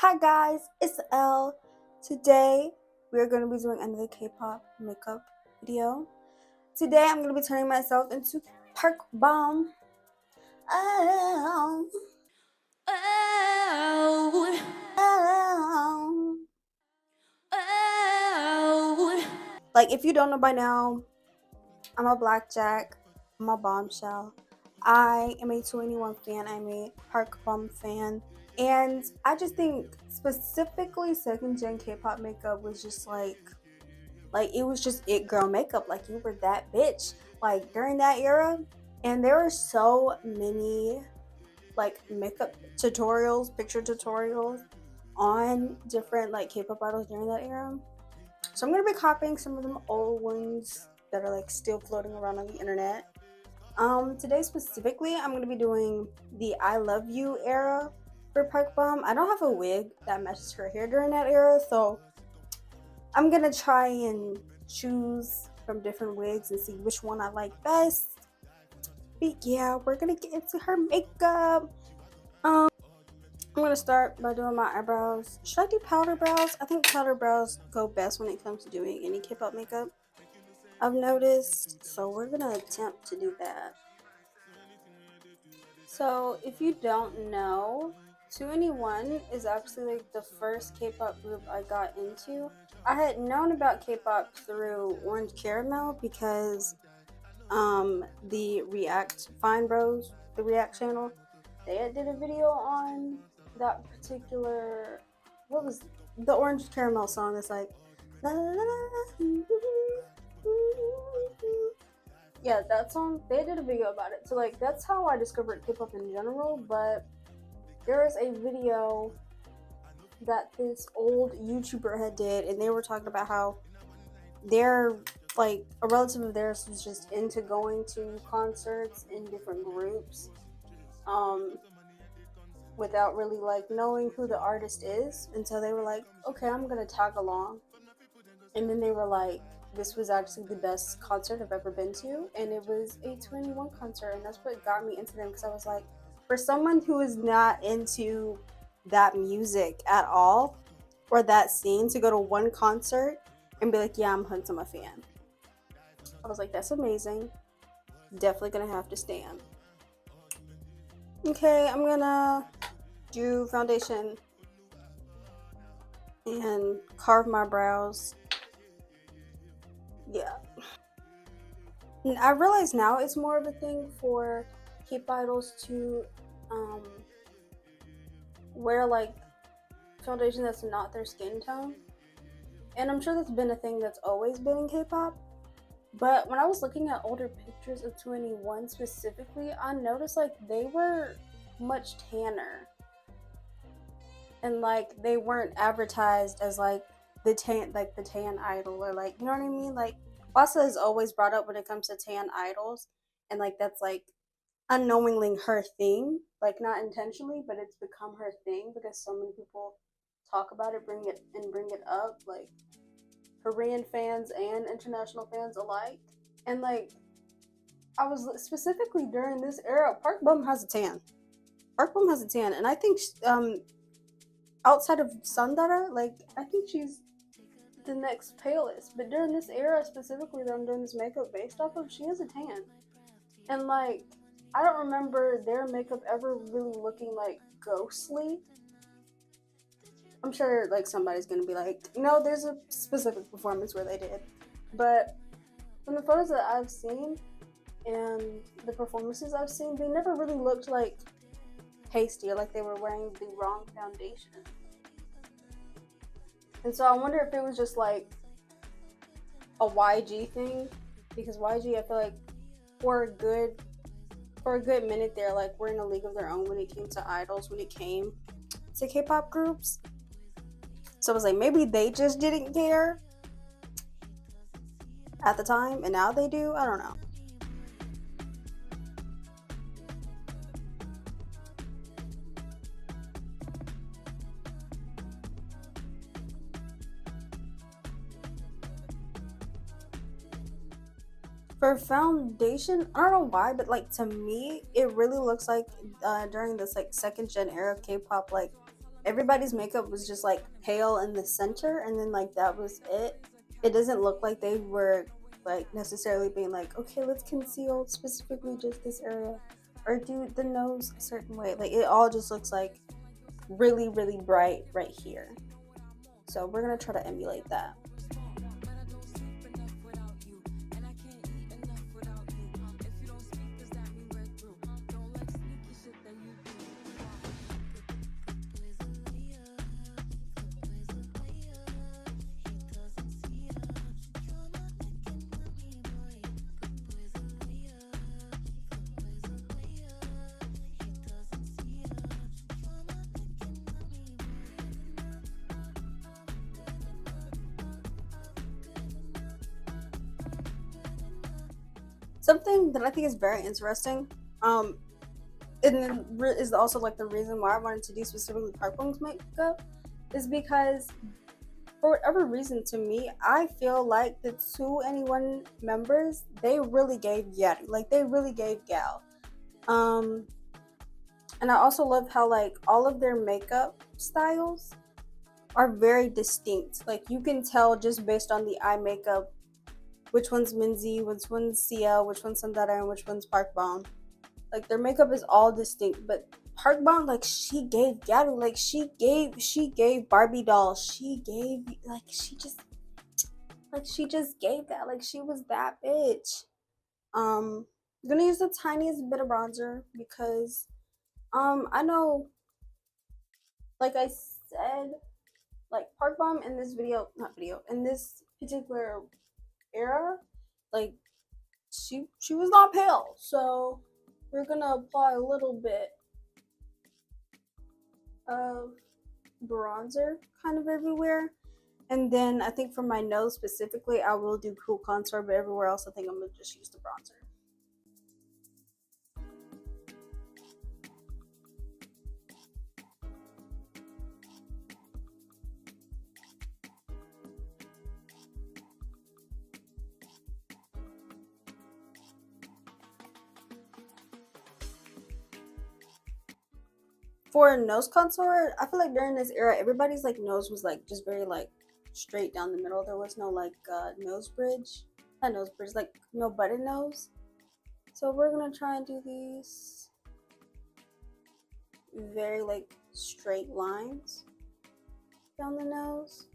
Hi guys, it's Elle. Today we are going to be doing another K-pop makeup video. Today I'm going to be turning myself into Park Bomb. Oh, oh, oh, oh. Like if you don't know by now, I'm a blackjack. I'm a bombshell. I am a 21 fan. I'm a Park Bomb fan. And I just think specifically second gen K-pop makeup was just like it was just it girl makeup. Like you were that bitch. Like during that era. And there were so many like makeup tutorials, picture tutorials on different like K-pop idols during that era. So I'm gonna be copying some of them old ones that are like still floating around on the internet. Today specifically, I'm gonna be doing the I Love You era for Park Bum. I don't have a wig that matches her hair during that era, so I'm gonna try and choose from different wigs and see which one I like best. But yeah, we're gonna get into her makeup. I'm gonna start by doing my eyebrows. Should I do powder brows? I think powder brows go best when it comes to doing any K-pop makeup, I've noticed. So we're gonna attempt to do that. So if you don't know, 2NE1 is actually like the first K-pop group I got into. I had known about K-pop through Orange Caramel because the React Fine Bros, the React channel, they had did a video on that particular, what was the Orange Caramel song that's like la, la, la, la, yeah, that song, they did a video about it. So like that's how I discovered K-pop in general. But there is a video that this old YouTuber had did, and they were talking about how they're like a relative of theirs was just into going to concerts in different groups without really like knowing who the artist is. And so they were like, okay, I'm gonna tag along. And then they were like, this was actually the best concert I've ever been to, and it was a 2NE1 concert, and that's what got me into them. Because I was like, for someone who is not into that music at all or that scene, to go to one concert and be like, yeah, I'm a fan, I was like, that's amazing. Definitely gonna have to stand. Okay, I'm gonna do foundation and carve my brows. Yeah. And I realize now it's more of a thing for K-pop idols to wear like foundation that's not their skin tone. And I'm sure that's been a thing that's always been in K-pop. But when I was looking at older pictures of 2NE1 specifically, I noticed like they were much tanner. And like they weren't advertised as like the tan idol, or like, you know what I mean? Like Wasa is always brought up when it comes to tan idols, and like that's like unknowingly her thing, like not intentionally, but it's become her thing because so many people talk about it, bring it up, like Korean fans and international fans alike. And like I was specifically during this era, Park Bum has a tan. Park Bum has a tan, and I think outside of Sundara, like I think she's the next palest. But during this era specifically that I'm doing this makeup based off of, she has a tan. And like I don't remember their makeup ever really looking like ghostly. I'm sure like somebody's gonna be like, no, there's a specific performance where they did. But from the photos that I've seen and the performances I've seen, they never really looked like pasty or like they were wearing the wrong foundation. And so I wonder if it was just like a YG thing, because YG, I feel like for a good minute there, like we're in a league of their own when it came to idols, when it came to K-pop groups. So it was like maybe they just didn't care at the time, and now they do. I don't know. For foundation, I don't know why, but like to me, it really looks like during this like second gen era of K-pop, like everybody's makeup was just like pale in the center, and then like that was it. It doesn't look like they were like necessarily being like, okay, let's conceal specifically just this area or do the nose a certain way. Like it all just looks like really, really bright right here. So we're gonna try to emulate that. Something that I think is very interesting, and then is also like the reason why I wanted to do specifically Park Bong's makeup, is because for whatever reason, to me, I feel like the 2NE1 members, they really gave gyaru, like they really gave gal. Um, and I also love how like all of their makeup styles are very distinct. Like you can tell just based on the eye makeup which one's Minzy, which one's Sia, which one's Sandara, and which one's Park Bom. Like their makeup is all distinct, but Park Bom, like she gave gyaru, like she gave Barbie doll, she gave like she just gave that, like she was that bitch. I'm gonna use the tiniest bit of bronzer because I know, like I said, like Park Bom in this video, not video, in this particular era, like she was not pale, so we're gonna apply a little bit of bronzer kind of everywhere. And then I think for my nose specifically, I will do cool contour, but everywhere else I think I'm gonna just use the bronzer. For nose contour, I feel like during this era, everybody's like nose was like just very like straight down the middle. There was no like nose bridge, not nose bridge, like no button nose. So we're gonna try and do these very like straight lines down the nose.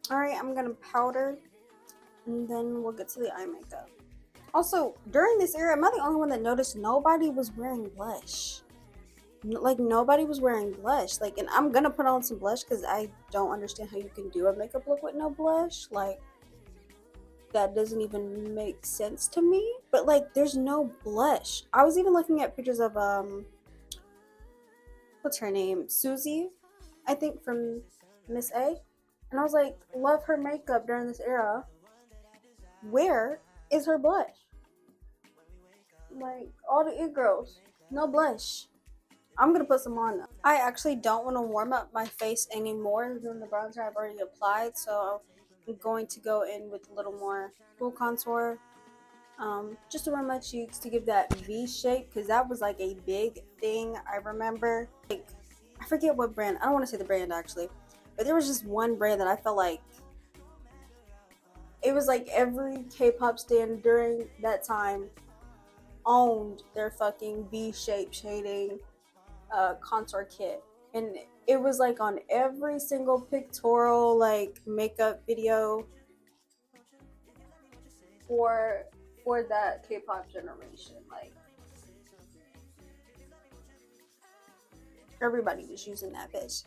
Alright, I'm gonna powder and then we'll get to the eye makeup. Also, during this era, am I the only one that noticed nobody was wearing blush? Like, nobody was wearing blush. Like, and I'm gonna put on some blush because I don't understand how you can do a makeup look with no blush. Like, that doesn't even make sense to me. But, like, there's no blush. I was even looking at pictures of, what's her name? Susie, I think, from Miss A. And I was like, love her makeup during this era. Where is her blush? Like, all the it girls, no blush. I'm gonna put some on though. I actually don't want to warm up my face anymore than the bronzer I've already applied, so I'm going to go in with a little more full contour, just around my cheeks to give that V shape, because that was like a big thing. I remember, like, I forget what brand. I don't want to say the brand actually, but there was just one brand that I felt like it was like every K-pop stand during that time owned their fucking V-shape shading contour kit, and it was like on every single pictorial like makeup video for that K-pop generation. Like everybody was using that bitch.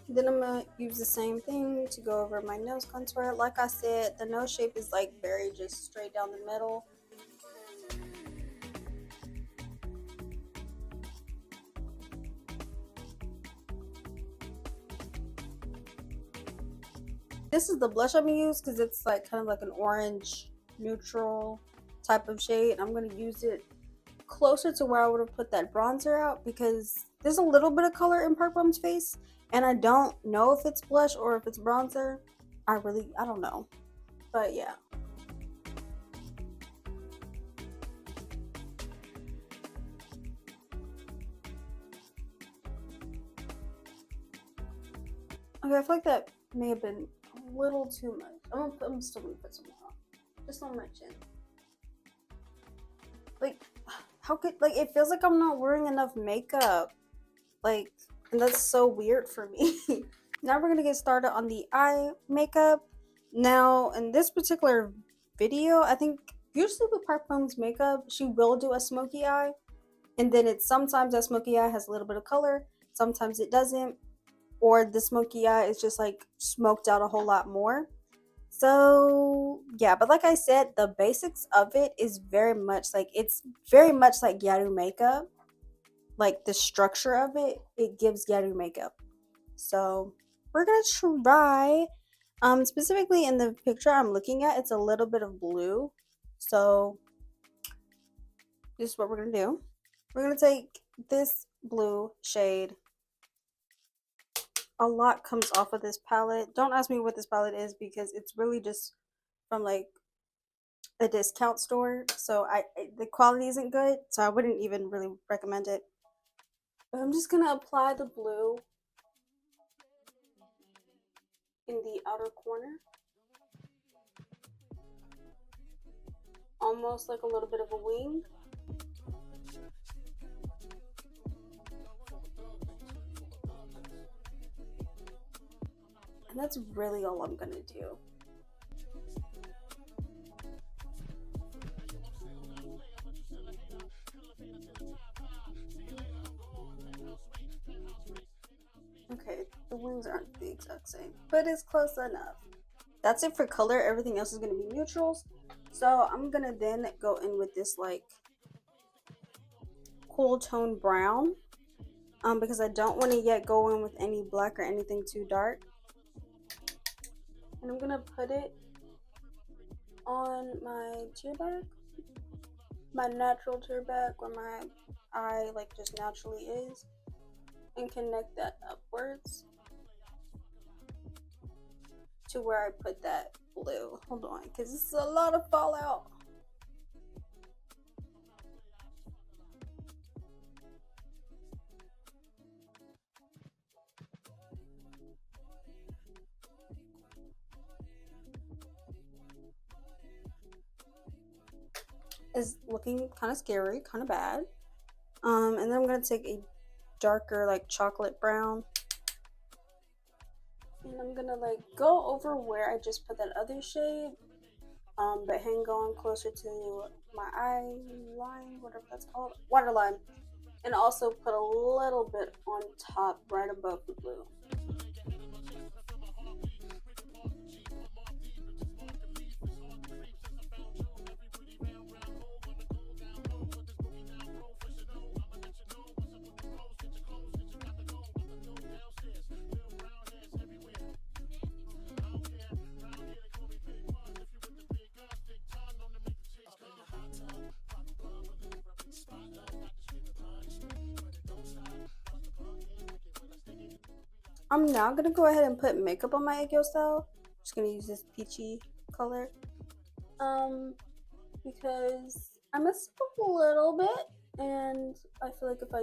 Then I'm gonna use the same thing to go over my nose contour. Like I said, the nose shape is like very just straight down the middle. this is the blush I'm gonna use because it's like kind of like an orange neutral type of shade. I'm gonna use it closer to where I would have put that bronzer out because there's a little bit of color in Park Bum's face, and I don't know if it's blush or if it's bronzer. I don't know. But yeah. Okay, I feel like that may have been a little too much. I'm still gonna put some more on. Just on my chin. Like, how could, like, it feels like I'm not wearing enough makeup. Like, and that's so weird for me. Now we're gonna get started on the eye makeup. Now, in this particular video, I think usually with Park Bum's makeup, she will do a smoky eye. And then it's sometimes that smoky eye has a little bit of color, sometimes it doesn't. Or the smoky eye is just like smoked out a whole lot more. So yeah, but like I said, the basics of it is very much like, it's very much like gyaru makeup. Like the structure of it, it gives gyaru makeup. So we're gonna try. Specifically in the picture I'm looking at, it's a little bit of blue. So this is what we're gonna do. We're gonna take this blue shade. A lot comes off of this palette. Don't ask me what this palette is because it's really just from like a discount store. So the quality isn't good, so I wouldn't even really recommend it. But I'm just gonna apply the blue in the outer corner, almost like a little bit of a wing. And that's really all I'm gonna do. Okay, the wings aren't the exact same, but it's close enough. That's it for color. Everything else is gonna be neutrals. So I'm gonna then go in with this like cool tone brown, because I don't want to yet go in with any black or anything too dark. And I'm gonna put it on my tear bag, my natural tear bag where my eye like just naturally is, and connect that upwards to where I put that blue. Hold on, because this is a lot of fallout. Is looking kind of scary, kind of bad. And then I'm gonna take a darker like chocolate brown, and I'm gonna like go over where I just put that other shade, but hang on closer to my eye line, whatever that's called, waterline, and also put a little bit on top right above the blue. I'm now gonna go ahead and put makeup on my egg yolk style. Just gonna use this peachy color, because I messed up a little bit, and I feel like if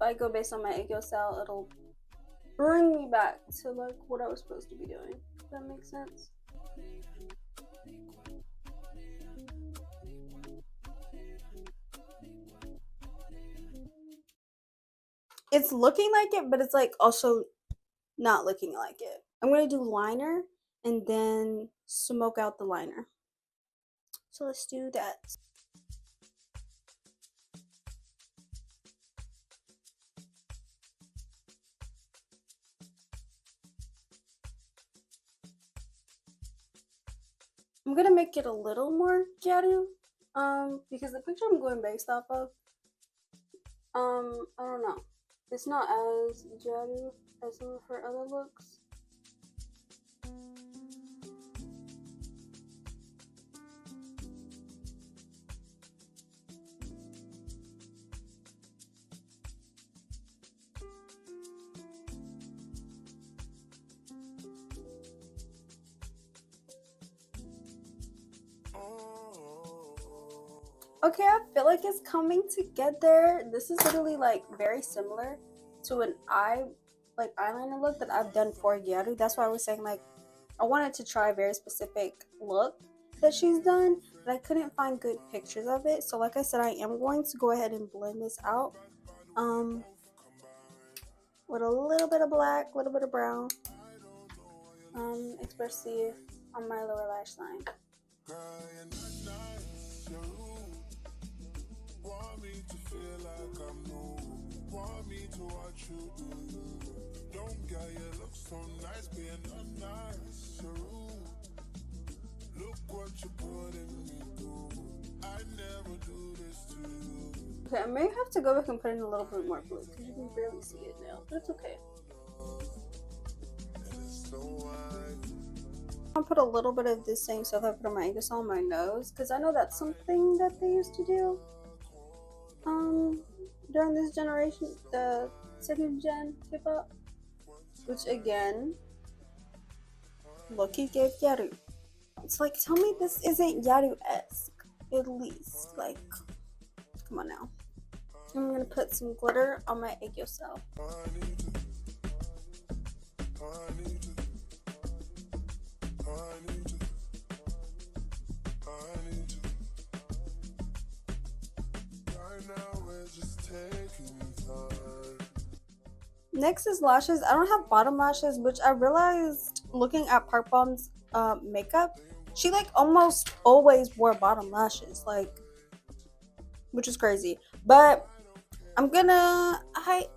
I go based on my egg yolk style, it'll bring me back to like what I was supposed to be doing. Does that make sense? It's looking like it, but it's like also not looking like it. I'm gonna do liner and then smoke out the liner. So let's do that. I'm gonna make it a little more gyaru, because the picture I'm going based off of, I don't know, it's not as gyaru as some of her other looks. Okay, I feel like it's coming together. This is literally like very similar to an eyeliner look that I've done for gyaru. That's why I was saying like I wanted to try a very specific look that she's done, but I couldn't find good pictures of it. So like I said, I am going to go ahead and blend this out with a little bit of black, a little bit of brown, especially on my lower lash line. Okay, I may have to go back and put in a little bit more blue because you can barely see it now, but it's okay. I'll put a little bit of this same stuff I put on my ankle on my nose because I know that's something that they used to do during this generation, the second gen K-pop, which again, Loki gave gyaru. It's like, tell me this isn't gyaru-esque, at least. Like, come on now. I'm gonna put some glitter on my ankle cell. Next is lashes. I don't have bottom lashes, which I realized looking at Park Bom's makeup, she like almost always wore bottom lashes, like, which is crazy. But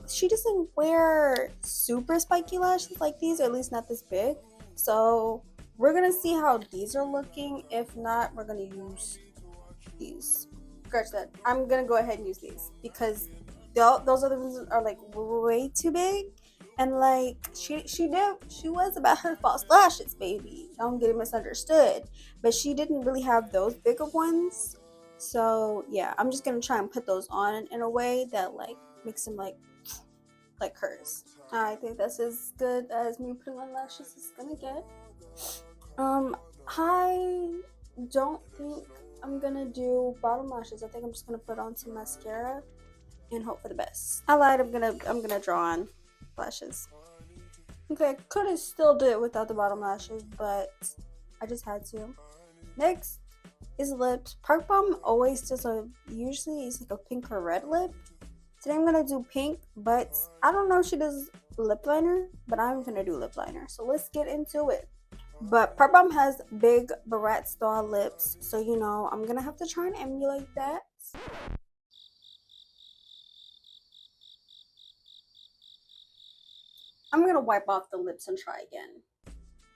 she doesn't wear super spiky lashes like these, or at least not this big. So we're gonna see how these are looking. If not, we're gonna use these. Scratch that. I'm gonna go ahead and use these because those other ones are like way too big, and like she was about her false lashes, baby. Don't get it misunderstood, but she didn't really have those big of ones. So yeah, I'm just gonna try and put those on in a way that like makes them like hers. I think that's as good as me putting on lashes is gonna get. I don't think I'm gonna do bottom lashes. I think I'm just gonna put on some mascara and hope for the best. I lied. I'm gonna draw on lashes. Okay, I could have still did it without the bottom lashes, but I just had to. Next is lips. Park Bom always does usually it's like a pink or red lip. Today I'm gonna do pink, but I don't know if she does lip liner, but I'm gonna do lip liner. So let's get into it. But Park Bom has big Barat style lips, so you know I'm gonna have to try and emulate that. I'm gonna wipe off the lips and try again.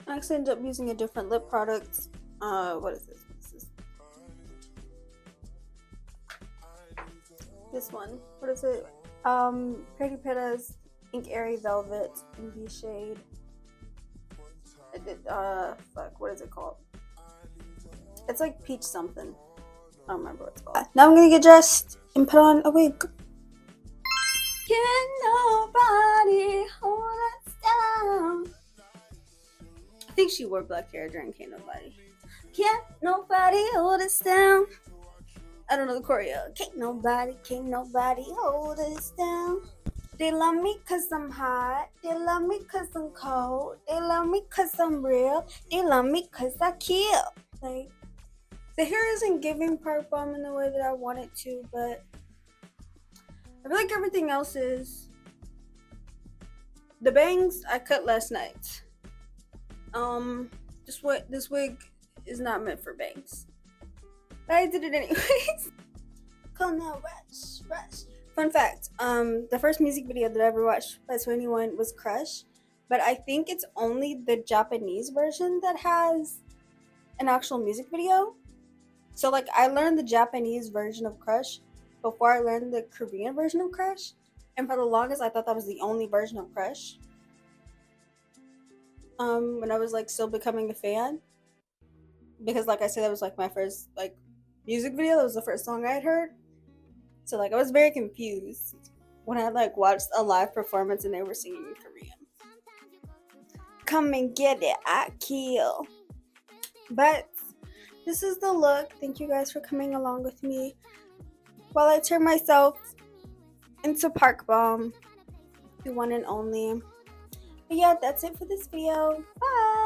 I actually ended up using a different lip product. What is this? This one. What is it? Pretty Pitta's Ink Airy Velvet in the shade. What is it called? It's like peach something. I don't remember what it's called. Now I'm gonna get dressed and put on a wig. Can nobody hold us down? I think she wore black hair during Can't Nobody. Can't nobody hold us down. I don't know the choreo. Can't nobody hold us down. They love me cause I'm hot. They love me cause I'm cold. They love me cause I'm real. They love me cause I kill. Like, the hair isn't giving Park Bom in the way that I want it to, but I feel like everything else is. The bangs I cut last night. This wig is not meant for bangs. But I did it anyways. Come now, rush. Fun fact, the first music video that I ever watched by 21 was Crush, but I think it's only the Japanese version that has an actual music video. So like I learned the Japanese version of Crush before I learned the Korean version of Crush, and for the longest I thought that was the only version of Crush. When I was like still becoming a fan, because like I said, that was like my first like music video. That was the first song I had heard. So like I was very confused when I like watched a live performance and they were singing in Korean. Come and get it, I kill. But this is the look. Thank you guys for coming along with me while I turn myself into Park Bum, the one and only. But yeah, that's it for this video. Bye!